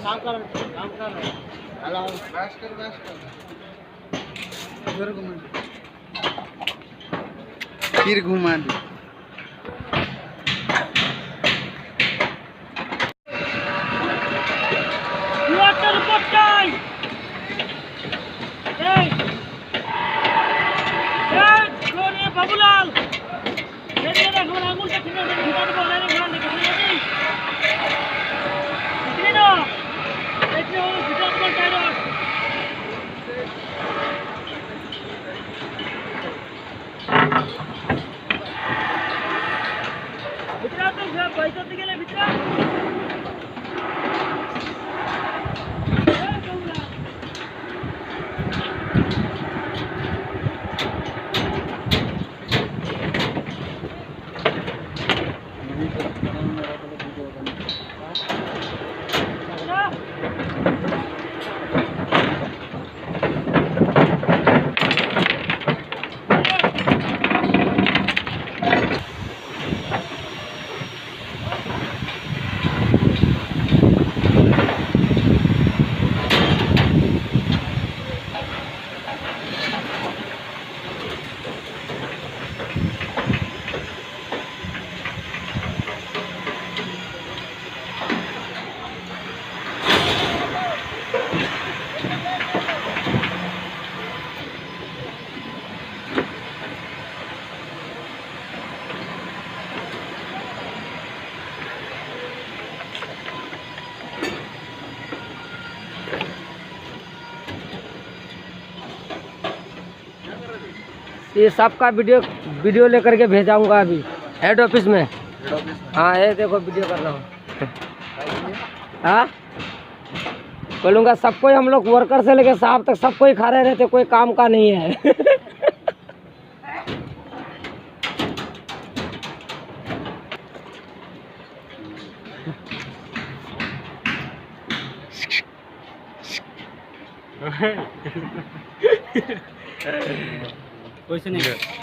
काम कर hello bash कर फिर घुमा दे बाबूलाल ये सबका वीडियो लेकर के भेजाऊंगा अभी हेड ऑफिस में। हाँ ये देखो वीडियो कर रहा हूँ। हाँ बोलूँगा सबको हम लोग वर्कर से लेके साहब तक सबको ही खा रहे रहते, कोई काम का नहीं है। पैसे नहीं